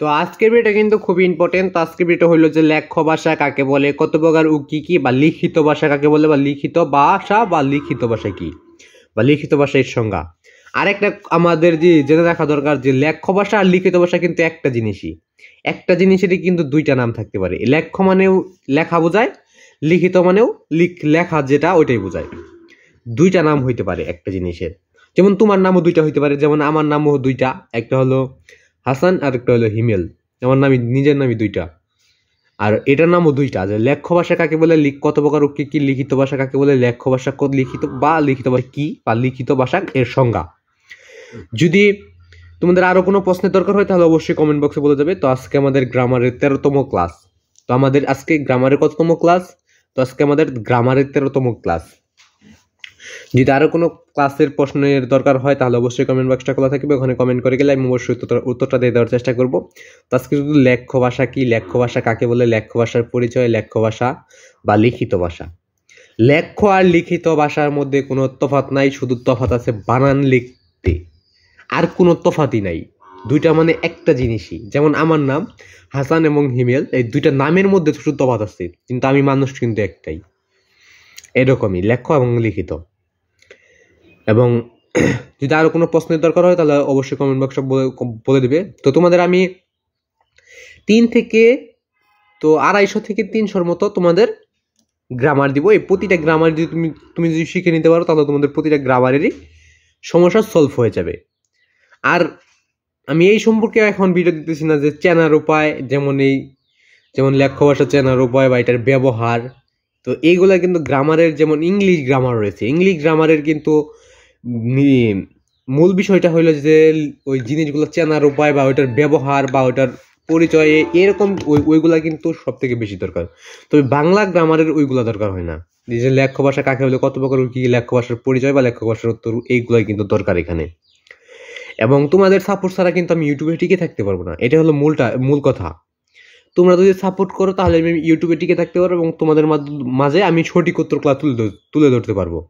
তো আজকের ভিডিওটা কিন্তু খুবই ইম্পর্টেন্ট। তো আজকের ভিডিওটা হলো যে লেখ্য ভাষা কাকে বলে, কত প্রকার ও কি কি, বা লিখিত ভাষা কাকে বলে, বা লিখিত ভাষা বা লিখিত ভাষা কি, বা লিখিত ভাষা এর সংজ্ঞা। আরেকটা আমাদের যে জেনে রাখা দরকার যে লেখ্য ভাষা আর লিখিত ভাষা কিন্তু একটা জিনিসই, একটা জিনিসেরই কিন্তু দুইটা নাম থাকতে পারে। লেখ্য মানেও লেখা বোঝায়, লিখিত মানেও লেখা যেটা ওইটাই বোঝায়। দুইটা নাম হইতে পারে একটা জিনিসের। যেমন তোমার নামও দুইটা হইতে পারে, যেমন আমার নামও দুইটা, একটা হলো হাসান আর একটা হলো হিমেল। আমার নামই নিজের নামই দুইটা, আর এটার নামও দুইটা। যে লেখ্য ভাষা কাকে বলে, কত প্রকার কি কি, লিখিত ভাষা কাকে বলে, লেখ্য ভাষা লিখিত বা লিখিত ভাষা কি, বা লিখিত ভাষা এর সংজ্ঞা। যদি তোমাদের আরো কোনো প্রশ্নের দরকার হয় তাহলে অবশ্যই কমেন্ট বক্সে বলে যাবে। তো আজকে আমাদের গ্রামারের 13তম ক্লাস। তো আমাদের আজকে গ্রামারের কততম ক্লাস? তো আজকে আমাদের গ্রামারের 13তম ক্লাস। যদি আরো কোনো ক্লাসের প্রশ্নের দরকার হয় তাহলে অবশ্যই কমেন্ট বক্সটা খোলা থাকবে, ওখানে কমেন্ট করে গেলে আমি অবশ্যই উত্তরটা দিয়ে দেওয়ার চেষ্টা করব। তো আজকে শুধু লেখ্য ভাষা কি, লেখ্য ভাষা কাকে বলে, লেখ্য ভাষার পরিচয়, লেখ্য ভাষা বা লিখিত ভাষা। লেখ্য আর লিখিত ভাষার মধ্যে কোনো তফাৎ নাই, শুধু তফাৎ আছে বানান লিখতে, আর কোনো তফাৎই নাই। দুইটা মানে একটা জিনিসই। যেমন আমার নাম হাসান এবং হিমেল, এই দুইটা নামের মধ্যে শুধু তফাৎ আছে, কিন্তু আমি মানুষ কিন্তু একটাই। এরকমই লেখ্য এবং লিখিত। এবং যদি আরো কোনো প্রশ্নের দরকার হয় তাহলে অবশ্যই কমেন্ট বক্সে বলে দিবে। তো তোমাদের আমি 3 থেকে 250 থেকে 300 মতো তোমাদের গ্রামার দিব। এই প্রতিটা গ্রামার যদি তুমি যদি শিখে নিতে পারো তাহলে তোমাদের প্রতিটা গ্রামারেরই সমস্যা সলভ হয়ে যাবে। আর আমি এই সম্পর্কে এখন ভিডিও দিতেছি না যে চেনার উপায়, যেমন লেখ্য ভাষা চেনার উপায় বা এটার ব্যবহার। তো এইগুলা কিন্তু গ্রামারের, যেমন ইংলিশ গ্রামার রয়েছে, ইংলিশ গ্রামারের কিন্তু মূল বিষয়টা হইলো যে ওই জিনিসগুলো চেনার উপায় বা ওইটার ব্যবহার বা ওইটার পরিচয়, এরকম ওইগুলা কিন্তু সব থেকে বেশি দরকার। তবে বাংলা গ্রামারের ওইগুলা দরকার হয় না। যে লেখ্য ভাষা কাকে বলে, কত প্রকার কি, লেখ্য ভাষার পরিচয় বা লেখ্য ভাষার উত্তর, এইগুলাই কিন্তু দরকার এখানে। এবং তোমাদের সাপোর্ট ছাড়া কিন্তু আমি ইউটিউবে টিকে থাকতে পারবো না, এটা হলো মূল কথা। তোমরা যদি সাপোর্ট করো তাহলে আমি ইউটিউবে টিকে থাকতে পারবো এবং তোমাদের মাঝে আমি সঠিক উত্তরগুলো তুলে ধরতে পারবো।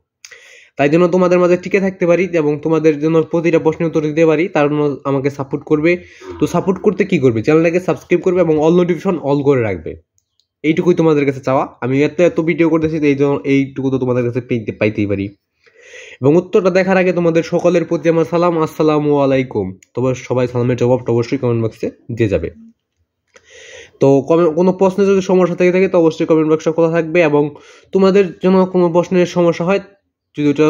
তাই জন্য তোমাদের মাঝে টিকে থাকতে পারি এবং তোমাদের জন্য প্রতিটা প্রশ্নের উত্তর দিতে পারি, তার জন্য আমাকে সাপোর্ট করবে। তো সাপোর্ট করতে কি করবে, চ্যানেলটাকে সাবস্ক্রাইব করবে এবং অল নোটিফিকেশন অল করে রাখবে। এইটুকুই তোমাদের কাছে চাওয়া। আমি এত ভিডিও করতেছি, এইটুকু তো তোমাদের কাছে পাইতেই পারি। এবং উত্তরটা দেখার আগে তোমাদের সকলের প্রতি আমার সালাম, আসসালামু আলাইকুম। তবে সবাই সালামের জবাবটা অবশ্যই কমেন্ট বক্সে দিয়ে যাবে। তো কোনো প্রশ্নের যদি সমস্যা থেকে থাকে তো অবশ্যই কমেন্ট বক্সটা খোলা থাকবে, এবং তোমাদের জন্য কোনো প্রশ্নের সমস্যা হয় যদি ওটা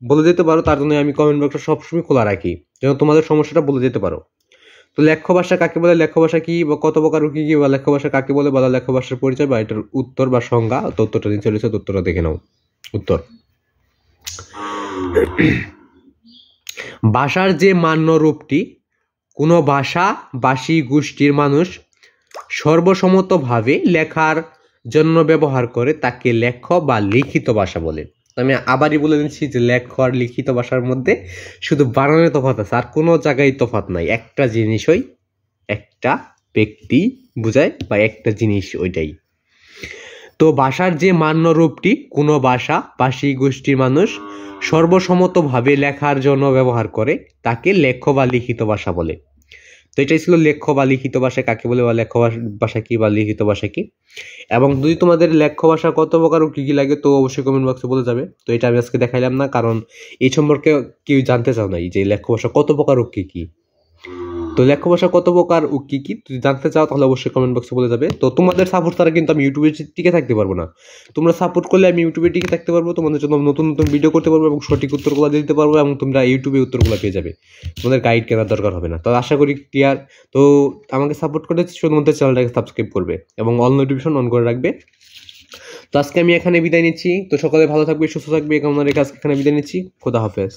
বলে যেতে পারো, তার জন্য আমি কমেন্ট বক্সটা সবসময় খোলা রাখি, যেন তোমাদের সমস্যাটা বলে যেতে পারো। তো লেখ্য ভাষা কাকে বলে, লেখ্য ভাষা কি, বা কত প্রকার কি কি, বা লেখ্য ভাষা কাকে বলে, বা লেখ্য ভাষার পরিচয় বা এটার উত্তর বা সংজ্ঞা। তো উত্তরটা দিন চলেছে, উত্তরটা দেখে নাও। উত্তর: ভাষার যে মান্য রূপটি কোনো ভাষা ভাষী গোষ্ঠীর মানুষ সর্বসম্মতভাবে লেখার জন্য ব্যবহার করে তাকে লেখ্য বা লিখিত ভাষা বলে। আমি আবারই বলে দিচ্ছি যে লেখ্য আর লিখিত ভাষার মধ্যে শুধু বানানের তফাৎ আছে, আর কোনো জায়গায় তফাৎ নাই। একটা জিনিসই, একটা ব্যক্তি বোঝায় বা একটা জিনিস, ওইটাই। তো ভাষার যে মান্য রূপটি কোনো ভাষা ভাষী গোষ্ঠীর মানুষ সর্বসম্মতভাবে লেখার জন্য ব্যবহার করে তাকে লেখ্য বা লিখিত ভাষা বলে। তো এটাই ছিল লেখ্য বা লিখিত ভাষা কাকে বলে, বা লেখ্য ভাষা কি, বা লিখিত ভাষা কি। এবং যদি তোমাদের লেখ্য ভাষা কত প্রকার কি কি লাগে তো অবশ্যই কমেন্ট বক্সে বলে যাবে। তো এটা আমি আজকে দেখাইলাম না, কারণ এই সম্পর্কে কেউ জানতে চাও নাই যে লেখ্য ভাষা কত প্রকার ও কি কি। তো লেখ্য ভাষা কত প্রকার ও কি কি যদি জানতে চাও তাহলে অবশ্যই কমেন্ট বক্সে বলে যাবে। তো তোমাদের সাপোর্ট ছাড়া কিন্তু আমি ইউটিউবে টিকে থাকতে পারবো না। তোমরা সাপোর্ট করলে আমি ইউটিউবে টিকে থাকতে পারবো, তোমাদের জন্য নতুন নতুন ভিডিও করতে পারবো এবং সঠিক উত্তরগুলো দিতে পারবো, এবং তোমরা ইউটিউবে উত্তরগুলো পেয়ে যাবে, তোমাদের গাইড কেনার দরকার হবে না। তো আশা করি ক্লিয়ার। তো আমাকে সাপোর্ট করতে শুধুমাত্র চ্যানেলটাকে সাবস্ক্রাইব করবে এবং অল নোটিফিকেশন অন করে রাখবে। তো আজকে আমি এখানে বিদায় নিচ্ছি। তো সকলে ভালো থাকবে, সুস্থ থাকবে, কামনা রেখে আজকে এখানে বিদায় নিচ্ছি। খোদা হাফেজ।